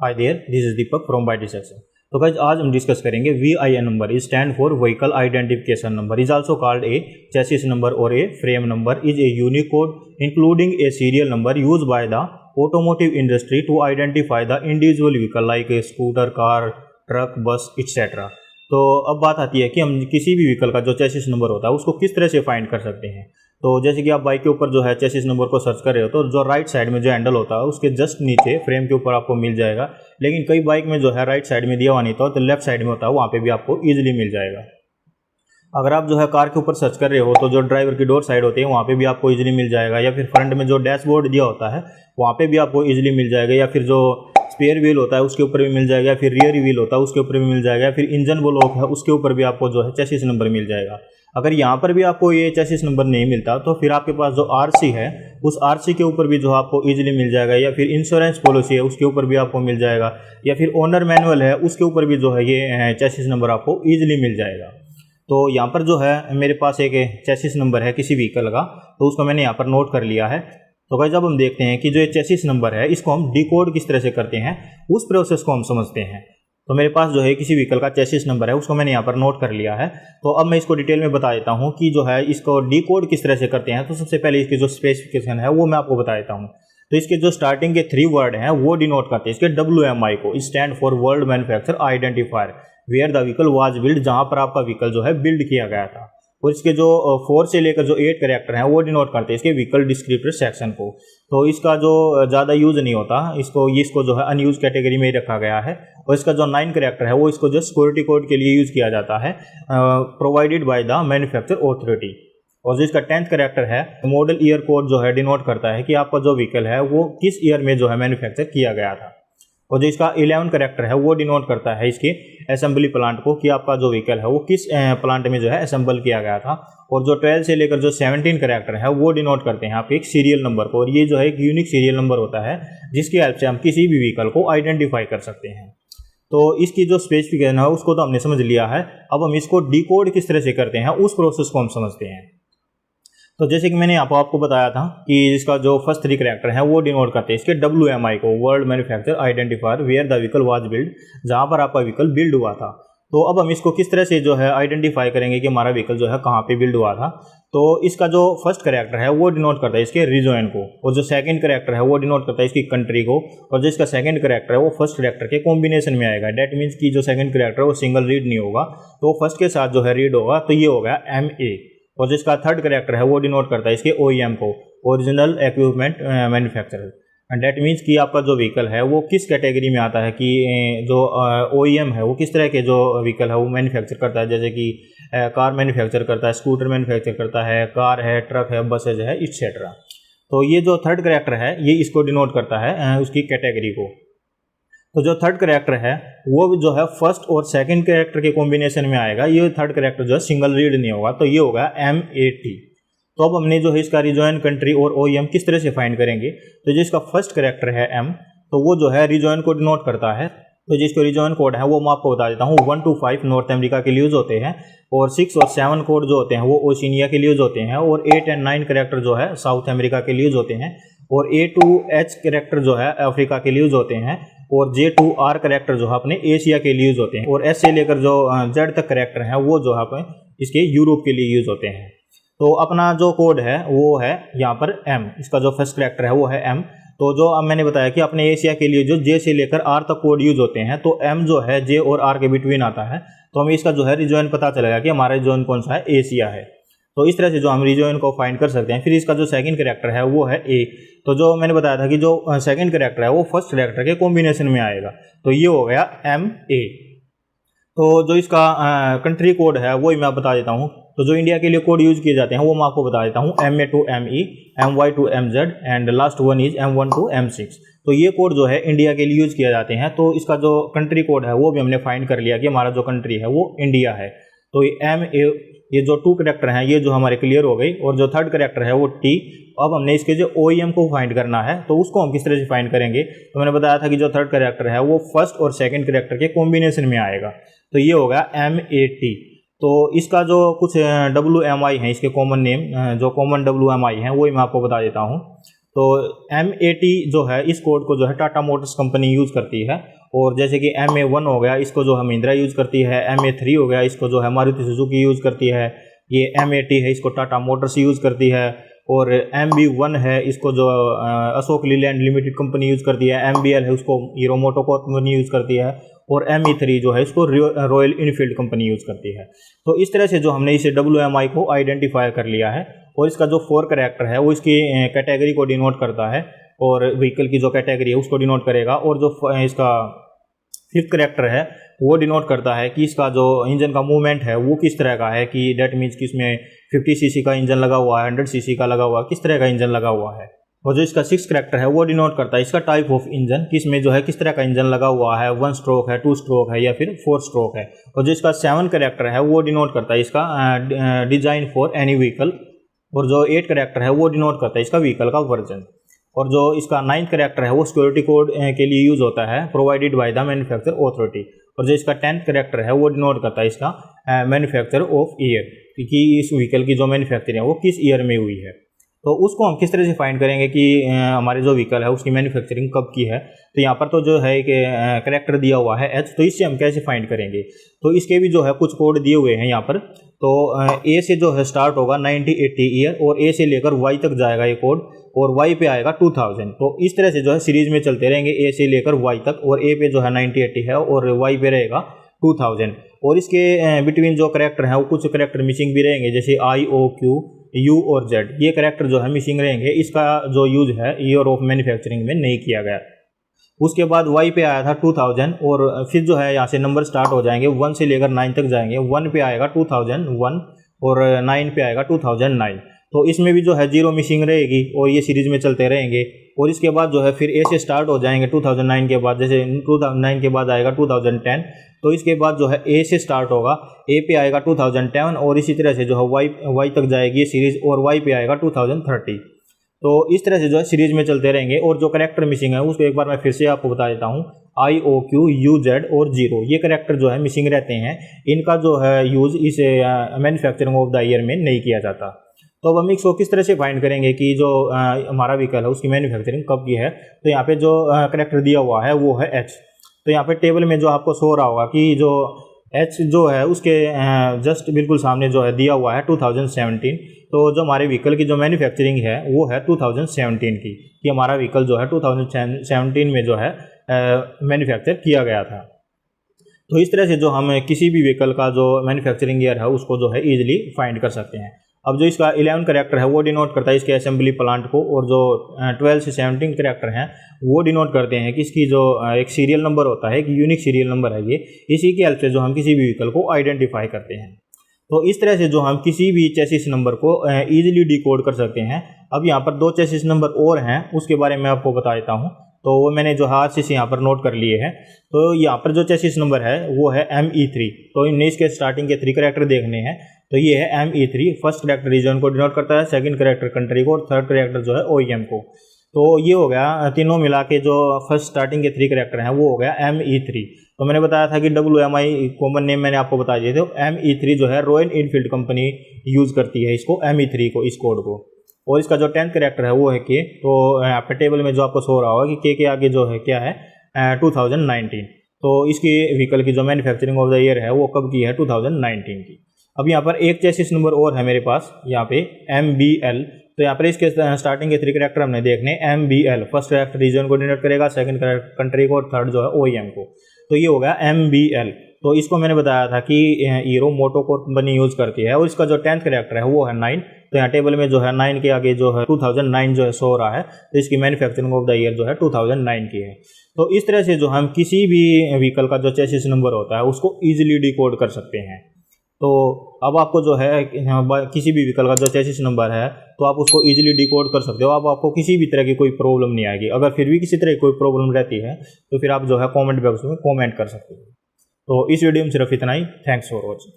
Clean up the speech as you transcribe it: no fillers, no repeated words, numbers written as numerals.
Hi there, this is Deepak from BikeDissection. तो guys आज हम डिस्कस करेंगे VIN number is stand for vehicle identification number is also called a chassis number और a frame number is a unique code including a serial number use by the automotive industry to identify the individual vehicle like a scooter, car, truck, bus etcetera. तो अब बात आती है कि हम किसी भी व्हीकल का जो चेसिस नंबर होता है उसको किस तरह से फाइंड कर सकते हैं। तो जैसे कि आप बाइक के ऊपर जो है चेसिस नंबर को सर्च कर रहे हो तो जो राइट साइड में जो हैंडल होता है उसके जस्ट नीचे फ्रेम के ऊपर आपको मिल जाएगा, लेकिन कई बाइक में जो है राइट साइड में दिया हुआ नहीं था तो लेफ्ट साइड में होता है, वहाँ पे भी आपको ईजिली मिल जाएगा। अगर आप जो है कार के ऊपर सर्च कर रहे हो तो जो ड्राइवर की डोर साइड होती है वहाँ पे भी आपको इजीली मिल जाएगा, या फिर फ्रंट में जो डैशबोर्ड दिया होता है वहाँ पे भी आपको इजीली मिल जाएगा, या फिर जो स्पेयर व्हील होता है उसके ऊपर भी मिल जाएगा, फिर रियर व्हील होता है उसके ऊपर भी मिल जाएगा, फिर इंजन ब्लॉक है उसके ऊपर भी आपको जो है चेसिस नंबर मिल जाएगा। अगर यहाँ पर भी आपको ये चेसिस नंबर नहीं मिलता तो फिर आपके पास जो आरसी है उस आरसी के ऊपर भी जो आपको इजीली मिल जाएगा, या फिर इंश्योरेंस पॉलिसी है उसके ऊपर भी आपको मिल जाएगा, या फिर ओनर मैनुअल है उसके ऊपर भी जो है ये चेसिस नंबर आपको ईजिली मिल जाएगा। तो यहाँ पर जो है मेरे पास एक चेसिस नंबर है किसी व्हीकल का, तो उसको मैंने यहाँ पर नोट कर लिया है। तो भाई जब हम देखते हैं कि जो ये चेसिस नंबर है इसको हम डिकोड किस तरह से करते हैं उस प्रोसेस को हम समझते हैं। तो मेरे पास जो है किसी व्हीकल का चेसिस नंबर है उसको मैंने यहाँ पर नोट कर लिया है। तो अब मैं इसको डिटेल में बता देता हूँ कि जो है इसको डिकोड किस तरह से करते हैं। तो सबसे पहले इसकी जो स्पेसिफिकेशन है वो मैं आपको बता देता हूँ। तो इसके जो स्टार्टिंग के 3 वर्ड हैं वो डिनोट करते हैं इसके WMI को, stand for world manufacture identifier where the vehicle was build, जहाँ पर आपका व्हीकल जो है बिल्ड किया गया था। और इसके जो 4 से लेकर जो 8 कैरेक्टर हैं वो डिनोट करते हैं इसके व्हीकल डिस्क्रिप्टर सेक्शन को। तो इसका जो ज़्यादा यूज़ नहीं होता, इसको जो है अनयूज कैटेगरी में ही रखा गया है। और इसका जो 9 कैरेक्टर है वो इसको जो सिक्योरिटी कोड के लिए यूज़ किया जाता है, provided by the manufacture authority. और जो इसका 10th कैरेक्टर है मॉडल ईयर कोड जो है डिनोट करता है कि आपका जो व्हीकल है वो किस ईयर में जो है मैन्युफैक्चर किया गया था। और जो इसका 11 कैरेक्टर है वो डिनोट करता है इसकी असेंबली प्लांट को कि आपका जो व्हीकल है वो किस प्लांट में जो है असेंबल किया गया था। और जो 12 से लेकर जो 17 कैरेक्टर है वो डिनोट करते हैं आपके एक सीरियल नंबर को, और ये जो है एक यूनिक सीरियल नंबर होता है जिसकी हेल्प से हम किसी भी व्हीकल को आइडेंटिफाई कर सकते हैं। तो इसकी जो स्पेसिफिकेशन है उसको तो हमने समझ लिया है। अब हम इसको डिकोड किस तरह से करते हैं उस प्रोसेस को हम समझते हैं। तो जैसे कि मैंने आपको बताया था कि इसका जो फर्स्ट 3 कैरेक्टर है वो डिनोट करते हैं इसके WMI को, world manufacture identifier where the vehicle was build, जहाँ पर आपका व्हीकल बिल्ड हुआ था। तो अब हम इसको किस तरह से जो है आइडेंटिफाई करेंगे कि हमारा व्हीकल जो है कहाँ पे बिल्ड हुआ था। तो इसका जो फर्स्ट कैरेक्टर है वो डिनोट करता है इसके रीजन को, और जो सेकंड कैरेक्टर है वो डिनोट करता है इसकी कंट्री को, और जो इसका सेकंड कैरेक्टर है वो फर्स्ट कैरेक्टर के कॉम्बिनेशन में आएगा। डेट मीन्स की जो सेकंड कैरेक्टर है वो सिंगल रीड नहीं होगा, तो फर्स्ट के साथ जो है रीड होगा, तो ये हो गया MA। और जिसका थर्ड कैरेक्टर है वो डिनोट करता है इसके OEM को, original equipment manufacturer. And that means कि आपका जो व्हीकल है वो किस कैटेगरी में आता है, कि जो OEM है वो किस तरह के जो व्हीकल है वो मैन्युफैक्चर करता है, जैसे कि कार मैन्युफैक्चर करता है, स्कूटर मैन्युफैक्चर करता है, कार है, ट्रक है, बसेज है, एक्सेट्रा। तो ये जो थर्ड कैरेक्टर है ये इसको डिनोट करता है उसकी कैटेगरी को। तो जो थर्ड कैरेक्टर है वो जो है फर्स्ट और सेकंड कैरेक्टर के कॉम्बिनेशन में आएगा, ये थर्ड कैरेक्टर जो है सिंगल रीड नहीं होगा, तो ये होगा MAT। तो अब हमने जो है इसका रीजन, कंट्री और OEM किस तरह से फाइंड करेंगे। तो जो इसका फर्स्ट कैरेक्टर है M, तो वो जो है रीजन को डिनोट करता है। तो जिसको रीजन कोड है वो मैं आपको बता देता हूँ, 1 to 5 नॉर्थ अमेरिका के लिए यूज होते हैं, और 6 और 7 कोड जो होते हैं वो ओशिनिया के लिए यूज होते हैं, और 8 और 9 कैरेक्टर जो है साउथ अमेरिका के लिए यूज होते हैं, और A to H कैरेक्टर जो है अफ्रीका के लिए यूज होते हैं, और J to R कैरेक्टर जो है अपने एशिया के लिए यूज होते हैं, और S से लेकर जो Z तक कैरेक्टर हैं वो जो है अपने इसके यूरोप के लिए यूज होते हैं। तो अपना जो कोड है वो है यहाँ पर M, इसका जो फर्स्ट कैरेक्टर है वो है M। तो जो अब मैंने बताया कि अपने एशिया के लिए जो J से लेकर R तक कोड यूज होते हैं, तो M जो है J और R के बिटवीन आता है, तो हमें इसका जो है रीजन पता चलेगा कि हमारा रीजन कौन सा है, एशिया है। तो इस तरह से जो हम रीजन को फाइंड कर सकते हैं। फिर इसका जो सेकंड कैरेक्टर है वो है A। तो जो मैंने बताया था कि जो सेकंड कैरेक्टर है वो फर्स्ट कैरेक्टर के कॉम्बिनेशन में आएगा, तो ये हो गया MA। तो जो इसका कंट्री कोड है वो मैं बता देता हूँ। तो जो इंडिया के लिए कोड यूज किए जाते हैं वो मैं आपको बता देता हूँ, MA to ME, MY to MZ and last one is M1 to M6। तो ये कोड जो है इंडिया के लिए यूज किए जाते हैं। तो इसका जो कंट्री कोड है वो भी हमने फाइंड कर लिया कि हमारा जो कंट्री है वो इंडिया है। तो MA, ये जो 2 कैरेक्टर हैं ये जो हमारे क्लियर हो गई, और जो थर्ड कैरेक्टर है वो T। अब हमने इसके जो OEM को फाइंड करना है, तो उसको हम किस तरह से फाइंड करेंगे। तो मैंने बताया था कि जो थर्ड कैरेक्टर है वो फर्स्ट और सेकंड कैरेक्टर के कॉम्बिनेशन में आएगा, तो ये होगा MAT। तो इसका जो कुछ WMI है इसके कॉमन नेम, जो कॉमन WMI हैं वो मैं आपको बता देता हूँ। तो M80 जो है इस कोड को जो है टाटा मोटर्स कंपनी यूज़ करती है, और जैसे कि MA1 हो गया इसको जो है महिंद्रा यूज़ करती है, MA3 हो गया इसको जो है मारुति सुजुकी यूज़ करती है, ये M80 है इसको टाटा मोटर्स यूज़ करती है, और MB1 है इसको जो Ashok Leyland limited company use करती है, MBL है उसको हीरो मोटोकॉर्प कंपनी यूज़ करती है, और ME3 जो है इसको रॉयल इनफील्ड कंपनी यूज़ करती है। तो इस तरह से जो हमने इसे WMI को आइडेंटिफाई कर लिया है, और इसका जो 4 कैरेक्टर है वो इसकी कैटेगरी को डिनोट करता है, और व्हीकल की जो कैटेगरी है उसको डिनोट करेगा, और जो इसका 5th कैरेक्टर है वो डिनोट करता है कि इसका जो इंजन का मूवमेंट है वो किस तरह का है, कि डेट मीन्स कि इसमें 50 सीसी का इंजन लगा हुआ है, 100 सीसी का लगा हुआ है, किस तरह का इंजन लगा हुआ है। और जो इसका 6th कैरेक्टर है वो डिनोट करता है इसका टाइप ऑफ इंजन, कि इसमें जो है किस तरह का इंजन लगा हुआ है, 1 स्ट्रोक है, 2 स्ट्रोक है या फिर 4 स्ट्रोक है। और जो इसका 7 कैरेक्टर है वो डिनोट करता है इसका डिजाइन फॉर एनी व्हीकल, और जो 8 कैरेक्टर है वो डिनोट करता है इसका व्हीकल का वर्जन। और जो इसका 9th कैरेक्टर है वो सिक्योरिटी कोड के लिए यूज होता है, provided by the manufacture authority. और जो इसका 10th कैरेक्टर है वो डिनोट करता है इसका मैन्युफैक्चर ऑफ ईयर, कि इस व्हीकल की जो मैन्युफैक्चरिंग है वो किस ईयर में हुई है। तो उसको हम किस तरह से फाइंड करेंगे कि हमारे जो व्हीकल है उसकी मैन्युफैक्चरिंग कब की है। तो यहाँ पर तो जो है एक कैरेक्टर दिया हुआ है H, तो इससे हम कैसे फाइंड करेंगे। तो इसके भी जो है कुछ कोड दिए हुए हैं यहाँ पर। तो A से जो है स्टार्ट होगा 1980 ईयर, और A से लेकर Y तक जाएगा ये कोड, और Y पे आएगा 2000। तो इस तरह से जो है सीरीज में चलते रहेंगे A से लेकर Y तक, और A पे जो है 1980 है और Y पे रहेगा 2000। और इसके बिटवीन जो करेक्टर हैं वो कुछ करेक्टर मिसिंग भी रहेंगे, जैसे I, O, Q, U और Z, ये करेक्टर जो है मिसिंग रहेंगे। इसका जो यूज है ईयर ऑफ मैन्युफैक्चरिंग में नहीं किया गया। उसके बाद Y पे आया था 2000, और फिर जो है यहाँ से नंबर स्टार्ट हो जाएंगे, 1 से लेकर 9 तक जाएंगे। 1 पे आएगा 2001 और 9 पे आएगा 2009। तो इसमें भी जो है 0 मिसिंग रहेगी, और ये सीरीज में चलते रहेंगे। और इसके बाद जो है फिर A से स्टार्ट हो जाएंगे 2009 के बाद, जैसे 2009 के बाद आएगा 2010। तो इसके बाद जो है A से स्टार्ट होगा, A पे आएगा 2010, और इसी तरह से जो है Y तक जाएगी ये सीरीज, और Y पे आएगा 2030। तो इस तरह से जो है सीरीज में चलते रहेंगे। और जो करेक्टर मिसिंग है उसको एक बार मैं फिर से आपको बता देता हूँ, I, O, Q, U, Z और 0, ये करेक्टर जो है मिसिंग रहते हैं। इनका जो है यूज इस मैन्युफैक्चरिंग ऑफ द ईयर में नहीं किया जाता। तो अब हम इसको किस तरह से फाइंड करेंगे कि जो हमारा व्हीकल है उसकी मैन्युफैक्चरिंग कब की है। तो यहाँ पे जो करेक्टर दिया हुआ है वो है H। तो यहाँ पे टेबल में जो आपको शो रहा होगा कि जो H जो है उसके जस्ट बिल्कुल सामने जो है दिया हुआ है 2017। तो जो हमारे व्हीकल की जो मैन्युफैक्चरिंग है वो है 2017 की, कि हमारा व्हीकल जो है 2017 में जो है मैन्युफैक्चर किया गया था। तो इस तरह से जो हम किसी भी व्हीकल का जो मैन्युफैक्चरिंग ईयर है उसको जो है ईजिली फाइंड कर सकते हैं। अब जो इसका 11 कैरेक्टर है वो डिनोट करता है इसके असेंबली प्लांट को, और जो 12 से 17 कैरेक्टर हैं वो डिनोट करते हैं कि इसकी जो एक सीरियल नंबर होता है, एक यूनिक सीरियल नंबर है ये, इसी की हेल्प से जो हम किसी भी व्हीकल को आइडेंटिफाई करते हैं। तो इस तरह से जो हम किसी भी चेसिस नंबर को ईजिली डिकोड कर सकते हैं। अब यहाँ पर 2 चेसिस नंबर और हैं, उसके बारे में आपको बता देता हूँ। तो वो मैंने जो हाथ से यहाँ पर नोट कर लिए हैं। तो यहाँ पर जो चेसिस नंबर है वो है ME3। तो इनने इसके स्टार्टिंग के 3 कैरेक्टर देखने हैं। तो ये है ME3, फर्स्ट कैरेक्टर रीजन को डिनोट करता है, सेकंड कैरेक्टर कंट्री को, और थर्ड कैरेक्टर जो है OEM को। तो ये हो गया तीनों मिला के जो फर्स्ट स्टार्टिंग के 3 कैरेक्टर हैं वो हो गया ME3। तो मैंने बताया था कि WMI कॉमन नेम मैंने आपको बता दिए थे। ME3 जो है रॉयल इनफील्ड कंपनी यूज़ करती है इसको, ME3 को, इस कोड को। और इसका जो 10th कैरेक्टर है वो है K। तो यहाँ पे टेबल में जो आपको शो रहा होगा कि K के आगे जो है क्या है 2019। तो इसकी व्हीकल की जो मैन्युफैक्चरिंग ऑफ द ईयर है वो कब की है 2019 की। अब यहाँ पर एक चेसिस नंबर और है मेरे पास, यहाँ पे MBL। तो यहाँ पर इसके स्टार्टिंग के 3 कैरेक्टर हमने देखने। MBL फर्स्ट कैरेक्टर रीजन को डिनोट करेगा, सेकंड कंट्री को, और थर्ड जो है OEM को। तो ये हो गया MBL। तो इसको मैंने बताया था कि हीरो मोटोकॉर्प कंपनी यूज करती है, और इसका जो 10th कैरेक्टर है वो है 9। तो यहाँ टेबल में जो है 9 के आगे जो है 2009 जो है शो रहा है। तो इसकी मैन्युफैक्चरिंग ऑफ द ईयर जो है 2009 की है। तो इस तरह से जो हम किसी भी व्हीकल का जो चेसिस नंबर होता है उसको ईजिली डिकोड कर सकते हैं। तो अब आपको जो है किसी भी व्हीकल का जो चेसिस नंबर है तो आप उसको इजीली डिकोड कर सकते हो। अब आपको किसी भी तरह की कोई प्रॉब्लम नहीं आएगी। अगर फिर भी किसी तरह की कोई प्रॉब्लम रहती है तो फिर आप जो है कमेंट बॉक्स में कमेंट कर सकते हो। तो इस वीडियो में सिर्फ इतना ही। Thanks for watching.